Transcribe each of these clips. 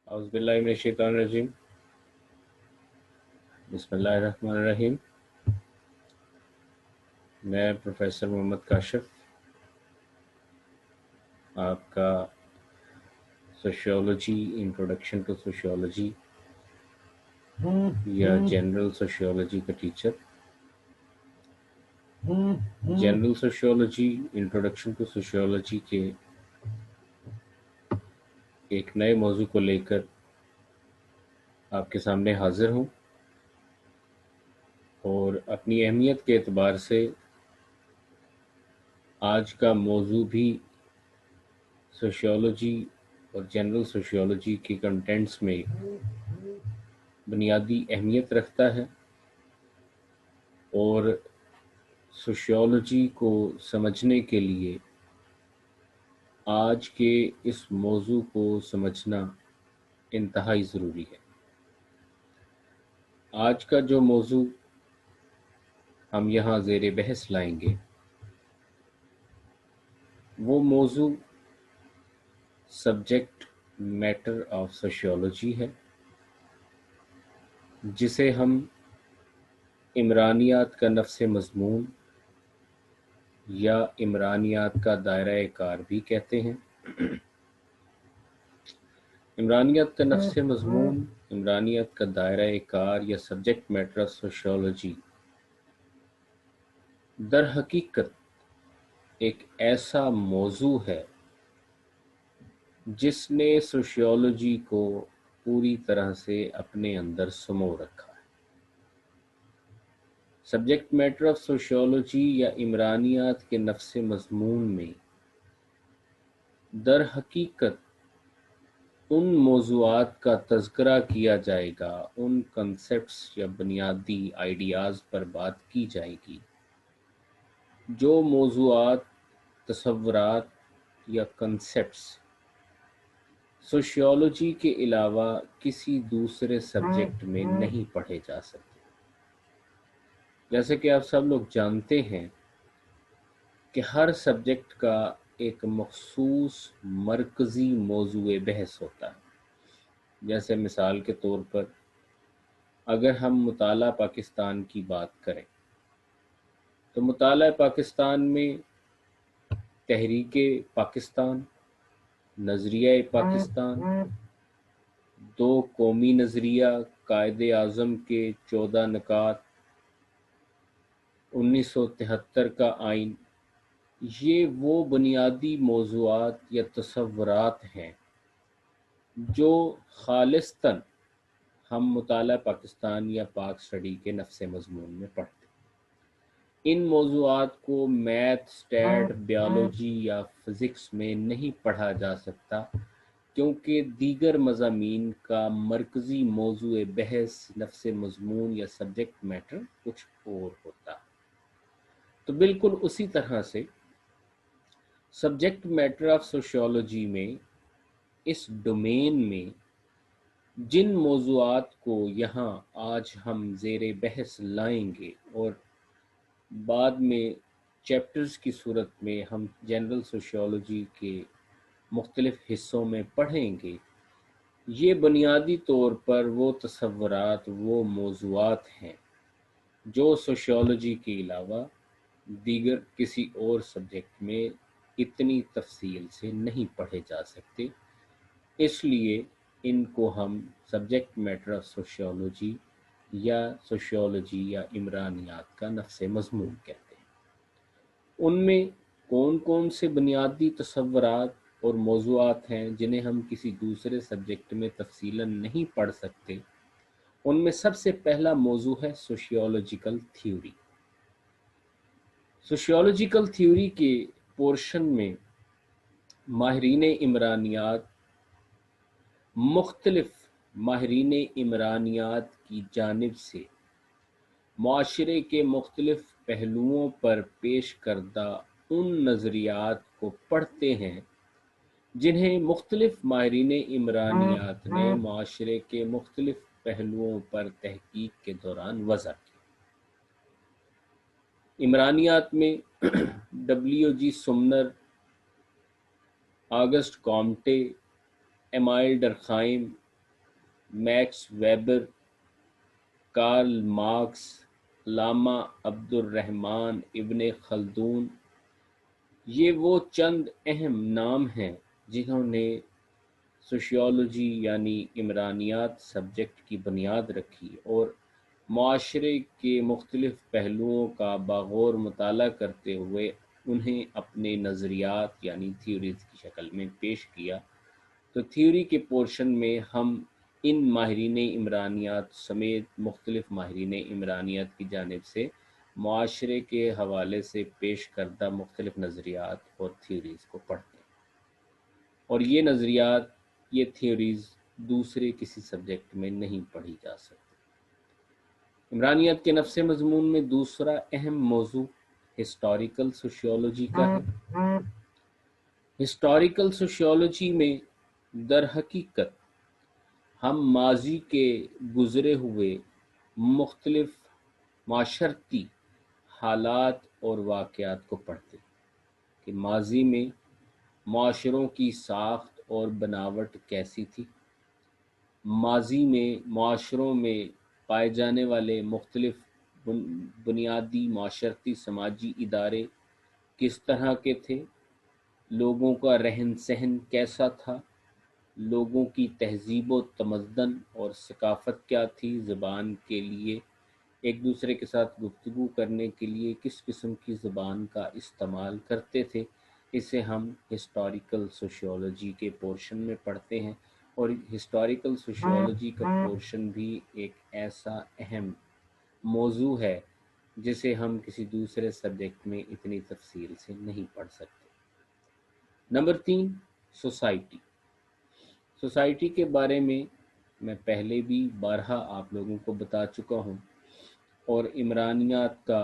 اعوذ باللہ من الشیطان الرجیم بسم اللہ الرحمن الرحیم۔ میں پروفیسر محمد کاشف آپ کا سوشیولوجی انٹروڈکشن ٹو سوشیولوجی یا جنرل سوشیولوجی کا teacher. General sociology introduction to sociology کے ایک نئے موضوع کو لے کر آپ کے سامنے حاضر ہوں، اور اپنی اہمیت کے اعتبار سے آج کا موضوع بھی سوشیولوجی اور جنرل سوشیولوجی کے کنٹینٹس میں بنیادی اہمیت رکھتا ہے، اور سوشیولوجی کو سمجھنے کے لیے آج کے اس موضوع کو سمجھنا انتہائی ضروری ہے۔ آج کا جو موضوع ہم یہاں زیر بحث لائیں گے وہ موضوع سبجیکٹ میٹر آف سوشیولوجی ہے، جسے ہم عمرانیات کا نفس مضمون یا عمرانیات کا دائرہ کار بھی کہتے ہیں۔ عمرانیات کا نفس مضمون، عمرانیات کا دائرہ کار یا سبجیکٹ میٹر آف سوشیولوجی در حقیقت ایک ایسا موضوع ہے جس نے سوشیولوجی کو پوری طرح سے اپنے اندر سمو رکھا ہے۔ سبجیکٹ میٹر آف سوشیولوجی یا عمرانیات کے نفس مضمون میں در حقیقت ان موضوعات کا تذکرہ کیا جائے گا، ان کنسیپٹس یا بنیادی آئیڈیاز پر بات کی جائے گی جو موضوعات، تصورات یا کنسیپٹس سوشیولوجی کے علاوہ کسی دوسرے سبجیکٹ میں نہیں پڑھے جا سکتے۔ جیسے کہ آپ سب لوگ جانتے ہیں کہ ہر سبجیکٹ کا ایک مخصوص مرکزی موضوع بحث ہوتا ہے۔ جیسے مثال کے طور پر اگر ہم مطالعہ پاکستان کی بات کریں تو مطالعہ پاکستان میں تحریک پاکستان، نظریہ پاکستان، دو قومی نظریہ، قائد اعظم کے 14 نکات، 1973 کا آئین، یہ وہ بنیادی موضوعات یا تصورات ہیں جو خالصتاً ہم مطالعہ پاکستان یا پاک اسٹڈی کے نفس مضمون میں پڑھتے ہیں۔ ان موضوعات کو میتھ، اسٹیٹ، بیالوجی یا فزکس میں نہیں پڑھا جا سکتا، کیونکہ دیگر مضامین کا مرکزی موضوع بحث، نفس مضمون یا سبجیکٹ میٹر کچھ اور ہوتا ہے۔ تو بالکل اسی طرح سے سبجیکٹ میٹر آف سوشیولوجی میں اس ڈومین میں جن موضوعات کو یہاں آج ہم زیر بحث لائیں گے اور بعد میں چیپٹرز کی صورت میں ہم جنرل سوشیولوجی کے مختلف حصوں میں پڑھیں گے، یہ بنیادی طور پر وہ تصورات، وہ موضوعات ہیں جو سوشیولوجی کے علاوہ دیگر کسی اور سبجیکٹ میں اتنی تفصیل سے نہیں پڑھے جا سکتے، اس لیے ان کو ہم سبجیکٹ میٹر آف سوشیولوجی یا عمرانیات کا نفس مضمون کہتے ہیں۔ ان میں کون کون سے بنیادی تصورات اور موضوعات ہیں جنہیں ہم کسی دوسرے سبجیکٹ میں تفصیلاً نہیں پڑھ سکتے؟ ان میں سب سے پہلا موضوع ہے سوشیولوجیکل تھیوری۔ سوشیولوجیکل تھیوری کے پورشن میں ماہرین عمرانیات مختلف ماہرین عمرانیات کی جانب سے معاشرے کے مختلف پہلوؤں پر پیش کردہ ان نظریات کو پڑھتے ہیں جنہیں مختلف ماہرین عمرانیات نے معاشرے کے مختلف پہلوؤں پر تحقیق کے دوران وضع کی۔ عمرانیات میں W G summoner, August کامٹے، Emil ڈرخائم، Max Weber, Karl Marx, علامہ عبد الرحمن ابن خلدون، یہ وہ چند اہم نام ہیں جنہوں نے سوشیولوجی یعنی عمرانیات سبجیکٹ کی بنیاد رکھی اور معاشرے کے مختلف پہلوؤں کا باغور مطالعہ کرتے ہوئے انہیں اپنے نظریات یعنی تھیوریز کی شکل میں پیش کیا۔ تو تھیوری کے پورشن میں ہم ان ماہرین عمرانیات سمیت مختلف ماہرین عمرانیات کی جانب سے معاشرے کے حوالے سے پیش کردہ مختلف نظریات اور تھیوریز کو پڑھتے ہیں، اور یہ نظریات، یہ تھیوریز دوسرے کسی سبجیکٹ میں نہیں پڑھی جا سکتی۔ عمرانیات کے نفس مضمون میں دوسرا اہم موضوع ہسٹوریکل سوشیولوجی کا ہے۔ ہسٹوریکل سوشیولوجی میں در حقیقت ہم ماضی کے گزرے ہوئے مختلف معاشرتی حالات اور واقعات کو پڑھتے ہیں کہ ماضی میں معاشروں کی ساخت اور بناوٹ کیسی تھی، ماضی میں معاشروں میں پائے جانے والے مختلف بنیادی معاشرتی سماجی ادارے کس طرح کے تھے، لوگوں کا رہن سہن کیسا تھا، لوگوں کی تہذیب و تمدن اور ثقافت کیا تھی، زبان کے لیے ایک دوسرے کے ساتھ گفتگو کرنے کے لیے کس قسم کی زبان کا استعمال کرتے تھے، اسے ہم ہسٹوریکل سوشیولوجی کے پورشن میں پڑھتے ہیں۔ اور ہسٹوریکل سوشیولوجی کا پورشن بھی ایک ایسا اہم موضوع ہے جسے ہم کسی دوسرے سبجیکٹ میں اتنی تفصیل سے نہیں پڑھ سکتے۔ Number 3، society. سوسائٹی کے بارے میں پہلے بھی بارہا آپ لوگوں کو بتا چکا ہوں، اور عمرانیات کا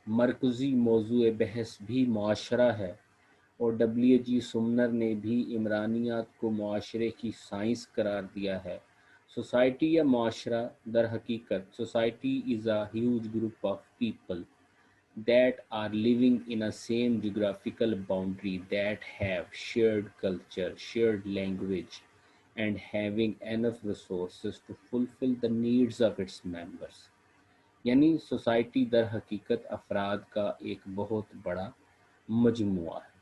مرکزی موضوع بحث بھی معاشرہ ہے، اور W.G. سمنر نے بھی عمرانیات کو معاشرے کی سائنس قرار دیا ہے۔ سوسائٹی یا معاشرہ در حقیقت society is a huge group of people that are living in a same geographical boundary, that have shared culture, shared language, and having enough resources to fulfill the needs of its members۔ یعنی society در حقیقت افراد کا ایک بہت بڑا مجموعہ ہے۔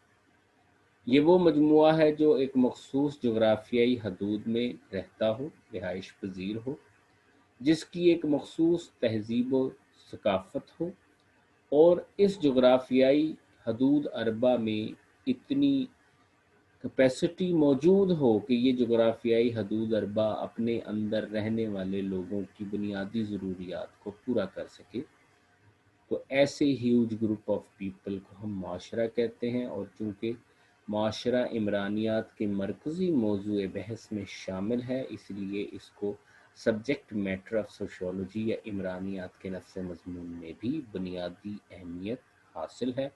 یہ وہ مجموعہ ہے جو ایک مخصوص جغرافیائی حدود میں رہتا ہو، رہائش پذیر ہو، جس کی ایک مخصوص تہذیب و ثقافت ہو، اور اس جغرافیائی حدود اربع میں اتنی کیپیسٹی موجود ہو کہ یہ جغرافیائی حدود اربع اپنے اندر رہنے والے لوگوں کی بنیادی ضروریات کو پورا کر سکے۔ تو ایسے ہیوج گروپ آف پیپل کو ہم معاشرہ کہتے ہیں، اور چونکہ معاشرہ عمرانیات کے مرکزی موضوع بحث میں شامل ہے، اس لیے اس کو سبجیکٹ میٹر آف سوشیولوجی یا عمرانیات کے نفس مضمون میں بھی بنیادی اہمیت حاصل ہے۔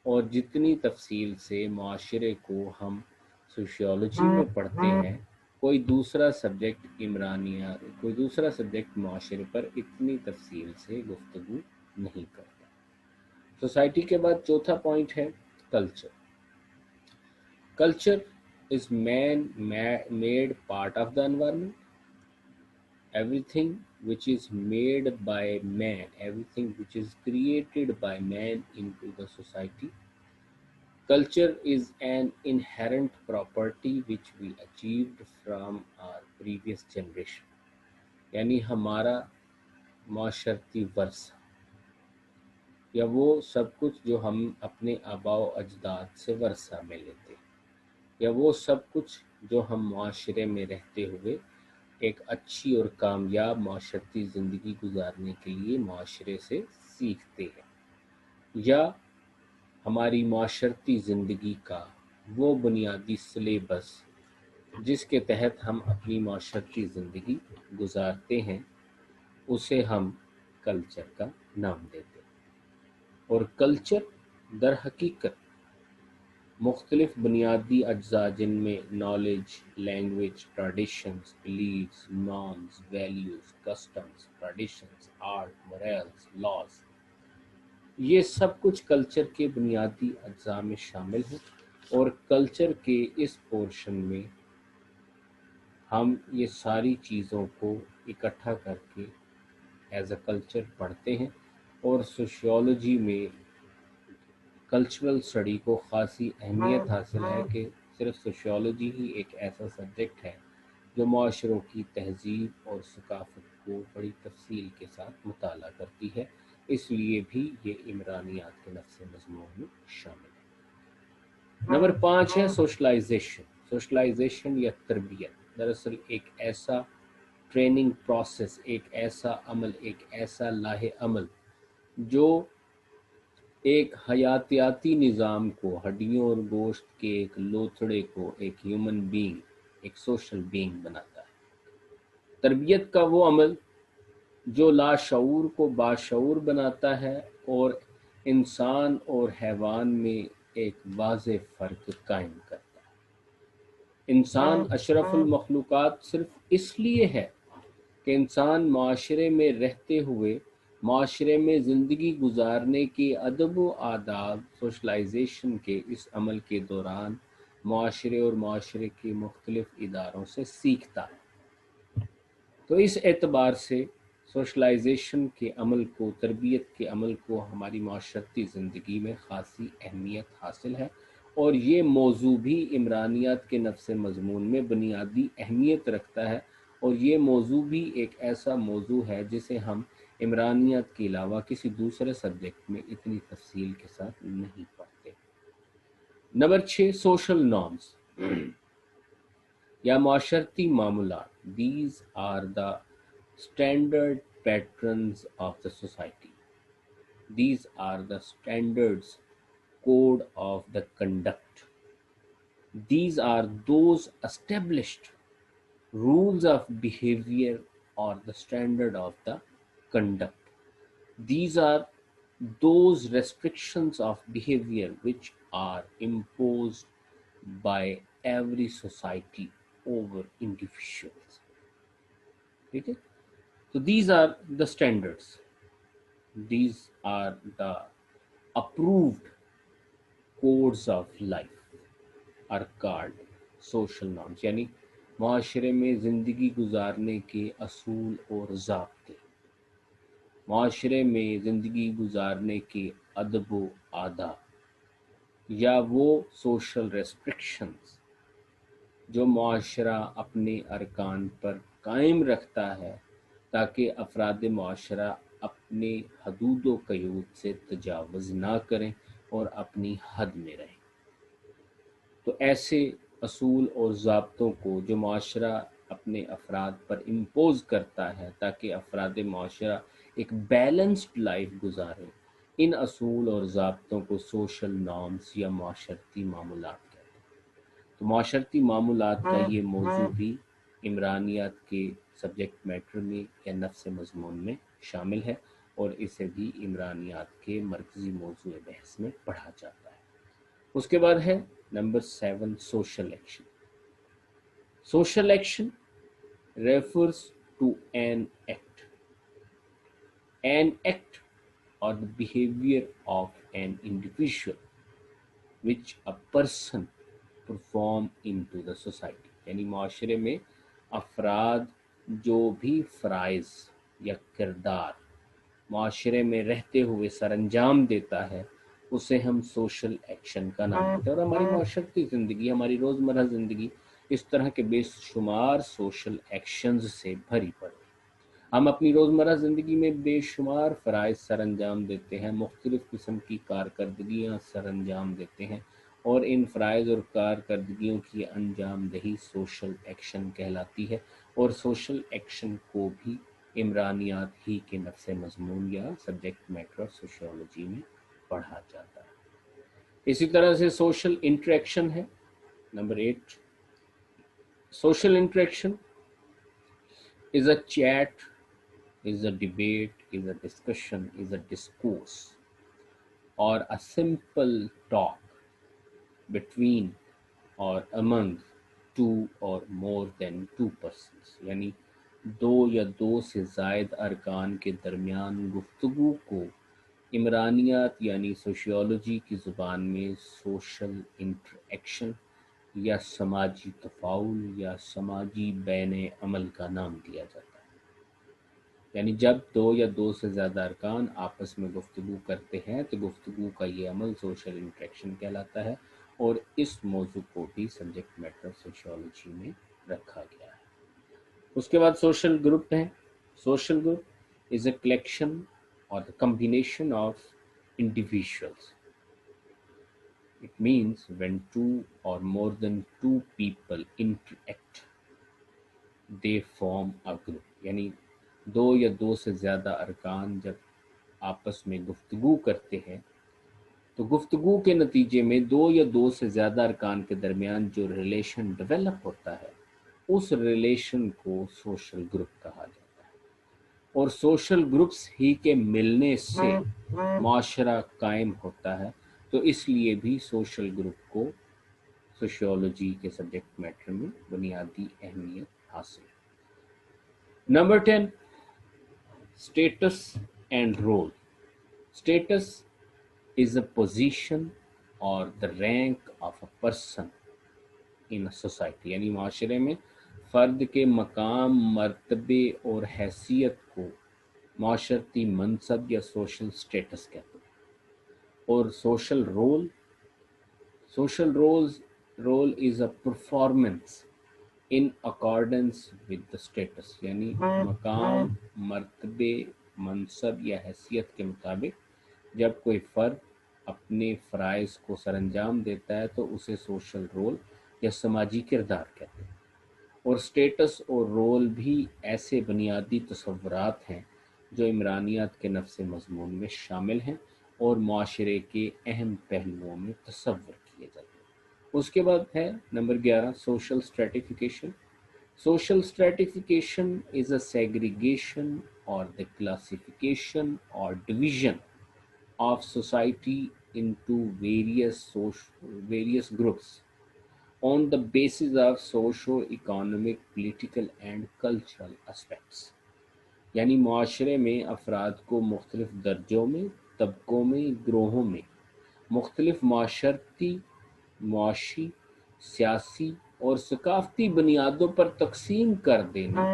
اور جتنی تفصیل سے معاشرے کو ہم سوشیولوجی میں پڑھتے ہیں، کوئی دوسرا سبجیکٹ عمرانیات، کوئی دوسرا سبجیکٹ معاشرے پر اتنی تفصیل سے گفتگو نہیں کرتا۔ سوسائٹی کے بعد چوتھا پوائنٹ ہے culture. Culture is made part of the environment. Everything which is made by man, everything which is created by man into the society. Culture is an inherent property which we achieved from our previous generation. یعنی ہمارا معاشرتی ورثہ یا وہ سب کچھ جو ہم اپنے آباء و اجداد سے ورثہ میں لیتے ہیں، یا وہ سب کچھ جو ہم معاشرے میں رہتے ہوئے ایک اچھی اور کامیاب معاشرتی زندگی گزارنے کے لیے معاشرے سے سیکھتے ہیں، یا ہماری معاشرتی زندگی کا وہ بنیادی سلیبس جس کے تحت ہم اپنی معاشرتی زندگی گزارتے ہیں، اسے ہم کلچر کا نام دیتے ہیں۔ اور کلچر در حقیقت مختلف بنیادی اجزاء جن میں knowledge, language, traditions, beliefs, norms, values, customs, traditions, art, morals, laws, یہ سب کچھ کلچر کے بنیادی اجزاء میں شامل ہیں۔ اور کلچر کے اس پورشن میں ہم یہ ساری چیزوں کو اکٹھا کر کے ایز اے کلچر پڑھتے ہیں، اور سوشیولوجی میں کلچرل اسٹڈی کو خاصی اہمیت حاصل ہے کہ صرف سوشیولوجی ہی ایک ایسا سبجیکٹ ہے جو معاشروں کی تہذیب اور ثقافت کو بڑی تفصیل کے ساتھ مطالعہ کرتی ہے، اس لیے بھی یہ عمرانیات کے نفس مضمون میں شامل ہے۔ نمبر 5 ہے سوشلائزیشن۔ سوشلائزیشن یا تربیت دراصل ایک ایسا ٹریننگ پروسیس، ایک ایسا عمل، ایک ایسا لاہ عمل جو ایک حیاتیاتی نظام کو، ہڈیوں اور گوشت کے ایک لوتھڑے کو ایک ہیومن بینگ، ایک سوشل بینگ بناتا ہے۔ تربیت کا وہ عمل جو لاشعور کو باشعور بناتا ہے اور انسان اور حیوان میں ایک واضح فرق قائم کرتا ہے۔ انسان اشرف المخلوقات صرف اس لیے ہے کہ انسان معاشرے میں رہتے ہوئے، معاشرے میں زندگی گزارنے کے ادب و آداب سوشلائزیشن کے اس عمل کے دوران معاشرے اور معاشرے کے مختلف اداروں سے سیکھتا ہے۔ تو اس اعتبار سے سوشلائزیشن کے عمل کو، تربیت کے عمل کو ہماری معاشرتی زندگی میں خاصی اہمیت حاصل ہے، اور یہ موضوع بھی عمرانیات کے نفس مضمون میں بنیادی اہمیت رکھتا ہے، اور یہ موضوع بھی ایک ایسا موضوع ہے جسے ہم عمرانیات کے علاوہ کسی دوسرے سبجیکٹ میں اتنی تفصیل کے ساتھ نہیں پڑھتے۔ نمبر 6 سوشل نارمز یا معاشرتی معمولات۔ These are the standard patterns of the society. These are the standards code of the conduct. These are those established rules of behavior or the standard of the conduct. These are those restrictions of behavior which are imposed by every society over individuals. ٹھیک ہے؟ تو these are the standards, these are the approved codes of life are called social norms, یعنی معاشرے میں زندگی گزارنے کے اصول اور ضابطے، معاشرے میں زندگی گزارنے کے ادب و آداب، یا وہ سوشل ریسٹرکشنز جو معاشرہ اپنے ارکان پر قائم رکھتا ہے تاکہ افراد معاشرہ اپنے حدود و قیود سے تجاوز نہ کریں اور اپنی حد میں رہیں۔ تو ایسے اصول اور ضابطوں کو جو معاشرہ اپنے افراد پر امپوز کرتا ہے تاکہ افراد معاشرہ ایک بیلنسڈ لائف گزاریں، ان اصول اور ضابطوں کو سوشل نارمز یا معاشرتی معمولات کہتے ہیں۔ تو معاشرتی معمولات کا یہ موضوع بھی عمرانیات کے سبجیکٹ میٹر میں یا نفس مضمون میں شامل ہے، اور اسے بھی عمرانیات کے مرکزی موضوع بحث میں پڑھا جاتا ہے۔ اس کے بعد ہے number 7 social action. Social action refers to an act or the behavior of an individual which a person perform into the society، یعنی معاشرے میں افراد جو بھی فرائض یا کردار معاشرے میں رہتے ہوئے سر انجام دیتا ہے اسے ہم سوشل ایکشن کا نام دیتے ہیں۔ اور ہماری معاشرتی زندگی، ہماری روزمرہ زندگی اس طرح کے بے شمار سوشل ایکشنز سے بھری پڑی۔ ہم اپنی روزمرہ زندگی میں بے شمار فرائض سر انجام دیتے ہیں، مختلف قسم کی کارکردگیاں سر انجام دیتے ہیں، اور ان فرائض اور کارکردگیوں کی انجام دہی سوشل ایکشن کہلاتی ہے، اور سوشل ایکشن کو بھی عمرانیات ہی کے نفس مضمون یا سبجیکٹ میٹر سوشیولوجی میں پڑھا جاتا ہے۔ اسی طرح سے سوشل انٹریکشن ہے number 8۔ Social interaction is a chat, is a debate, is a discussion, is a discourse, or a simple talk between or among two or more than two persons، یعنی دو یا دو سے زائد ارکان کے درمیان گفتگو کو عمرانیات یعنی سوشیولوجی کی زبان میں سوشل انٹریکشن یا سماجی تفاعل یا سماجی بین عمل کا نام دیا جاتا ہے۔ یعنی جب دو یا دو سے زیادہ ارکان آپس میں گفتگو کرتے ہیں تو گفتگو کا یہ عمل سوشل انٹریکشن کہلاتا ہے، اور اس موضوع کو بھی سبجیکٹ میٹر سوشیولوجی میں رکھا گیا ہے۔ اس کے بعد سوشل گروپ ہے۔ Social group is a collection اور the combination of individuals. It means when two or more than two people interact, they form a group. یعنی دو یا دو سے زیادہ ارکان جب آپس میں گفتگو کرتے ہیں تو گفتگو کے نتیجے میں دو یا دو سے زیادہ ارکان کے درمیان جو ریلیشن ڈیولپ ہوتا ہے اس ریلیشن کو سوشل گروپ کہا جاتا ہے، اور سوشل گروپس ہی کے ملنے سے معاشرہ قائم ہوتا ہے، تو اس لیے بھی سوشل گروپ کو سوشیولوجی کے سبجیکٹ میٹر میں بنیادی اہمیت حاصل ہے۔ Number 10، status and role. Status is a position or the rank of a person in a society. یعنی معاشرے میں فرد کے مقام، مرتبے اور حیثیت کو معاشرتی منصب یا سوشل سٹیٹس کہتے ہیں۔ اور social role is a performance in accordance with the status. یعنی مقام، مرتبے، منصب یا حیثیت کے مطابق جب کوئی فرد اپنے فرائض کو سر انجام دیتا ہے تو اسے سوشل رول یا سماجی کردار کہتے ہیں۔ اور سٹیٹس اور رول بھی ایسے بنیادی تصورات ہیں جو عمرانیت کے نفس مضمون میں شامل ہیں اور معاشرے کے اہم پہلوؤں میں تصور کیے جاتے ہیں۔ اس کے بعد ہے number 11، social stratification. Social stratification is a segregation or the classification or division of society into various groups on the basis of socio-economic, political and cultural aspects. یعنی معاشرے میں افراد کو مختلف درجوں میں، طبقوں میں، گروہوں میں مختلف معاشرتی، معاشی، سیاسی اور ثقافتی بنیادوں پر تقسیم کر دینا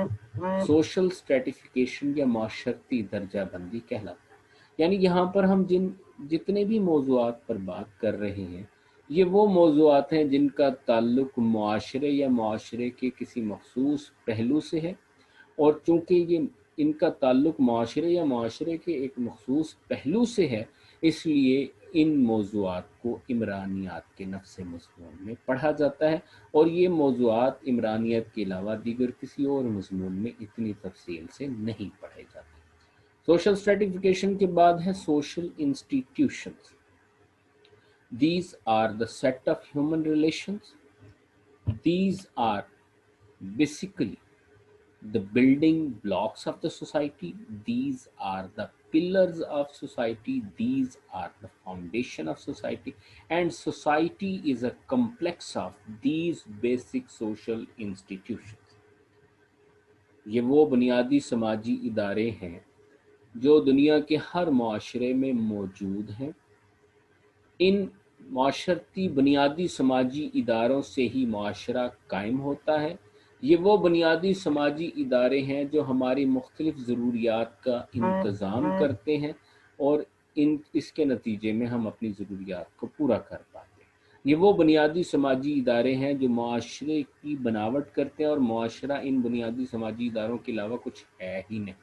سوشل اسٹریٹیفیکیشن یا معاشرتی درجہ بندی کہلاتا ہے۔ یعنی یہاں پر ہم جتنے بھی موضوعات پر بات کر رہے ہیں یہ وہ موضوعات ہیں جن کا تعلق معاشرے یا معاشرے کے کسی مخصوص پہلو سے ہے، اور چونکہ ان کا تعلق معاشرے یا معاشرے کے ایک مخصوص پہلو سے ہے اس لیے ان موضوعات کو عمرانیات کے نفس مضمون میں پڑھا جاتا ہے، اور یہ موضوعات عمرانیت کے علاوہ دیگر کسی اور مضمون میں اتنی تفصیل سے نہیں پڑھے جاتے۔ سوشل اسٹریٹیفیکیشن کے بعد ہے social institutions. These are the set of human relations. These are basically the building blocks of the society. These are the pillars of society. These are the foundation of society. And society is a complex of these basic social institutions. یہ وہ بنیادی سماجی ادارے ہیں جو دنیا کے ہر معاشرے میں موجود ہیں۔ ان معاشرتی بنیادی سماجی اداروں سے ہی معاشرہ قائم ہوتا ہے۔ یہ وہ بنیادی سماجی ادارے ہیں جو ہماری مختلف ضروریات کا انتظام کرتے ہیں اور اس کے نتیجے میں ہم اپنی ضروریات کو پورا کر پاتے ہیں۔ یہ وہ بنیادی سماجی ادارے ہیں جو معاشرے کی بناوٹ کرتے ہیں، اور معاشرہ ان بنیادی سماجی اداروں کے علاوہ کچھ ہے ہی نہیں،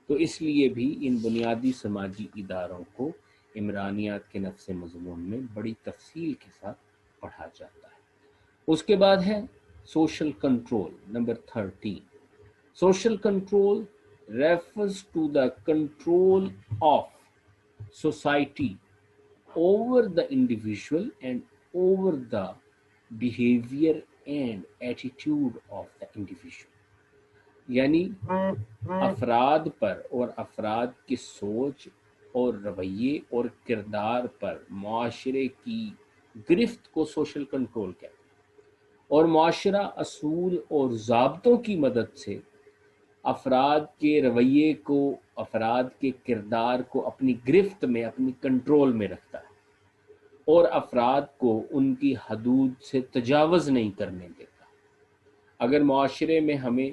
تو اس لیے بھی ان بنیادی سماجی اداروں کو عمرانیات کے نفس مضمون میں بڑی تفصیل کے ساتھ پڑھا جاتا ہے۔ اس کے بعد ہے social control, number 13۔ Social control refers to the control of society over the individual and over the behavior and attitude of the individual. یعنی افراد پر اور افراد کی سوچ اور رویے اور کردار پر معاشرے کی گرفت کو سوشل کنٹرول کہتے ہیں، اور معاشرہ اصول اور ضابطوں کی مدد سے افراد کے رویے کو، افراد کے کردار کو اپنی گرفت میں، اپنی کنٹرول میں رکھتا ہے۔ اور افراد کو ان کی حدود سے تجاوز نہیں کرنے دیتا۔ اگر معاشرے میں ہمیں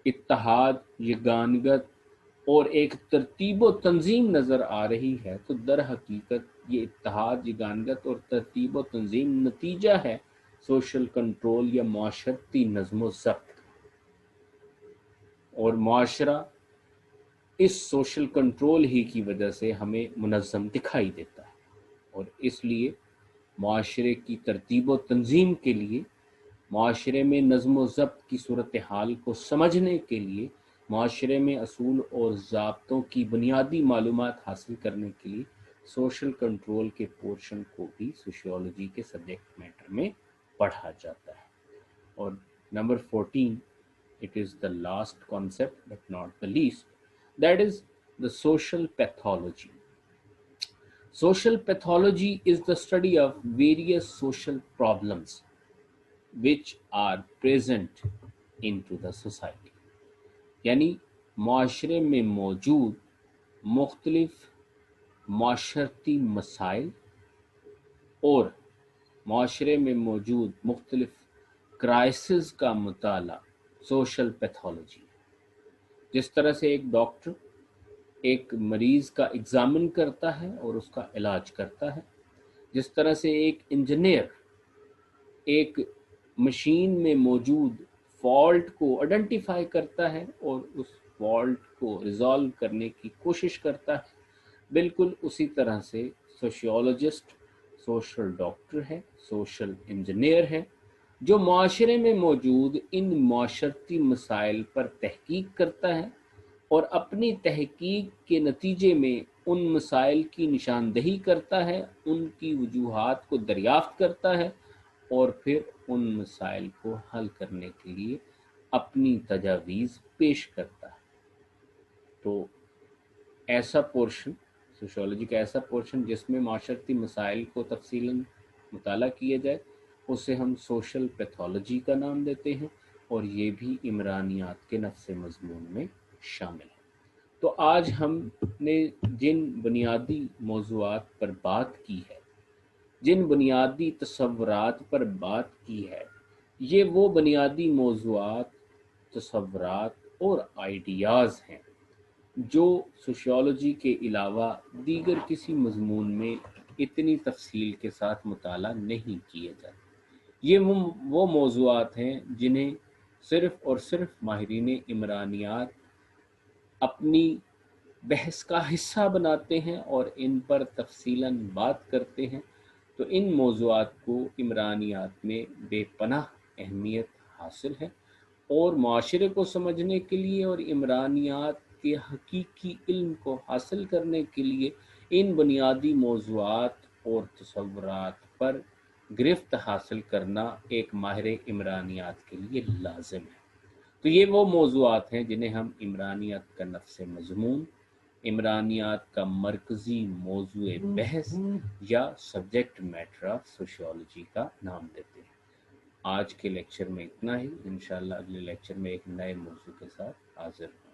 اتحاد، یگانگت اور ایک ترتیب و تنظیم نظر آ رہی ہے تو در حقیقت یہ اتحاد، یگانگت اور ترتیب و تنظیم نتیجہ ہے سوشل کنٹرول یا معاشرتی نظم و ضبط کا، اور معاشرہ اس سوشل کنٹرول ہی کی وجہ سے ہمیں منظم دکھائی دیتا ہے، اور اس لیے معاشرے کی ترتیب و تنظیم کے لیے، معاشرے میں نظم و ضبط کی صورتحال کو سمجھنے کے لیے، معاشرے میں اصول اور ضابطوں کی بنیادی معلومات حاصل کرنے کے لیے سوشل کنٹرول کے پورشن کو بھی سوشیولوجی کے سبجیکٹ میٹر میں پڑھا جاتا ہے۔ اور number 14، it is the last concept but not the least, that is the social pathology. Social pathology is the study of various social problems which are present into the society. یعنی معاشرے میں موجود مختلف معاشرتی مسائل اور معاشرے میں موجود مختلف کرائسز کا مطالعہ سوشل پیتھولوجی۔ جس طرح سے ایک ڈاکٹر ایک مریض کا ایگزامن کرتا ہے اور اس کا علاج کرتا ہے، جس طرح سے ایک انجینئر ایک مشین میں موجود فالٹ کو آئیڈینٹیفائی کرتا ہے اور اس فالٹ کو ریزالو کرنے کی کوشش کرتا ہے، بالکل اسی طرح سے سوشیولوجسٹ سوشل ڈاکٹر ہے، سوشل انجینئر ہے، جو معاشرے میں موجود ان معاشرتی مسائل پر تحقیق کرتا ہے اور اپنی تحقیق کے نتیجے میں ان مسائل کی نشاندہی کرتا ہے، ان کی وجوہات کو دریافت کرتا ہے اور پھر ان مسائل کو حل کرنے کے لیے اپنی تجاویز پیش کرتا ہے۔ تو ایسا پورشن، سوشیولوجی کا ایسا پورشن جس میں معاشرتی مسائل کو تفصیلاً مطالعہ کیا جائے، اسے ہم سوشل پیتھولوجی کا نام دیتے ہیں، اور یہ بھی عمرانیات کے نفس مضمون میں شامل ہے۔ تو آج ہم نے جن بنیادی موضوعات پر بات کی ہے، جن بنیادی تصورات پر بات کی ہے، یہ وہ بنیادی موضوعات، تصورات اور آئیڈیاز ہیں جو سوشیولوجی کے علاوہ دیگر کسی مضمون میں اتنی تفصیل کے ساتھ مطالعہ نہیں کیے جاتے۔ یہ وہ موضوعات ہیں جنہیں صرف اور صرف ماہرین عمرانیات اپنی بحث کا حصہ بناتے ہیں اور ان پر تفصیلاً بات کرتے ہیں۔ تو ان موضوعات کو عمرانیات میں بے پناہ اہمیت حاصل ہے، اور معاشرے کو سمجھنے کے لیے اور عمرانیات کے حقیقی علم کو حاصل کرنے کے لیے ان بنیادی موضوعات اور تصورات پر گرفت حاصل کرنا ایک ماہر عمرانیات کے لیے لازم ہے۔ تو یہ وہ موضوعات ہیں جنہیں ہم عمرانیات کا نفس مضمون، عمرانیات کا مرکزی موضوع بحث یا سبجیکٹ میٹر آف سوشیولوجی کا نام دیتے ہیں۔ آج کے لیکچر میں اتنا ہی، انشاءاللہ اگلے لیکچر میں ایک نئے موضوع کے ساتھ حاضر ہوں۔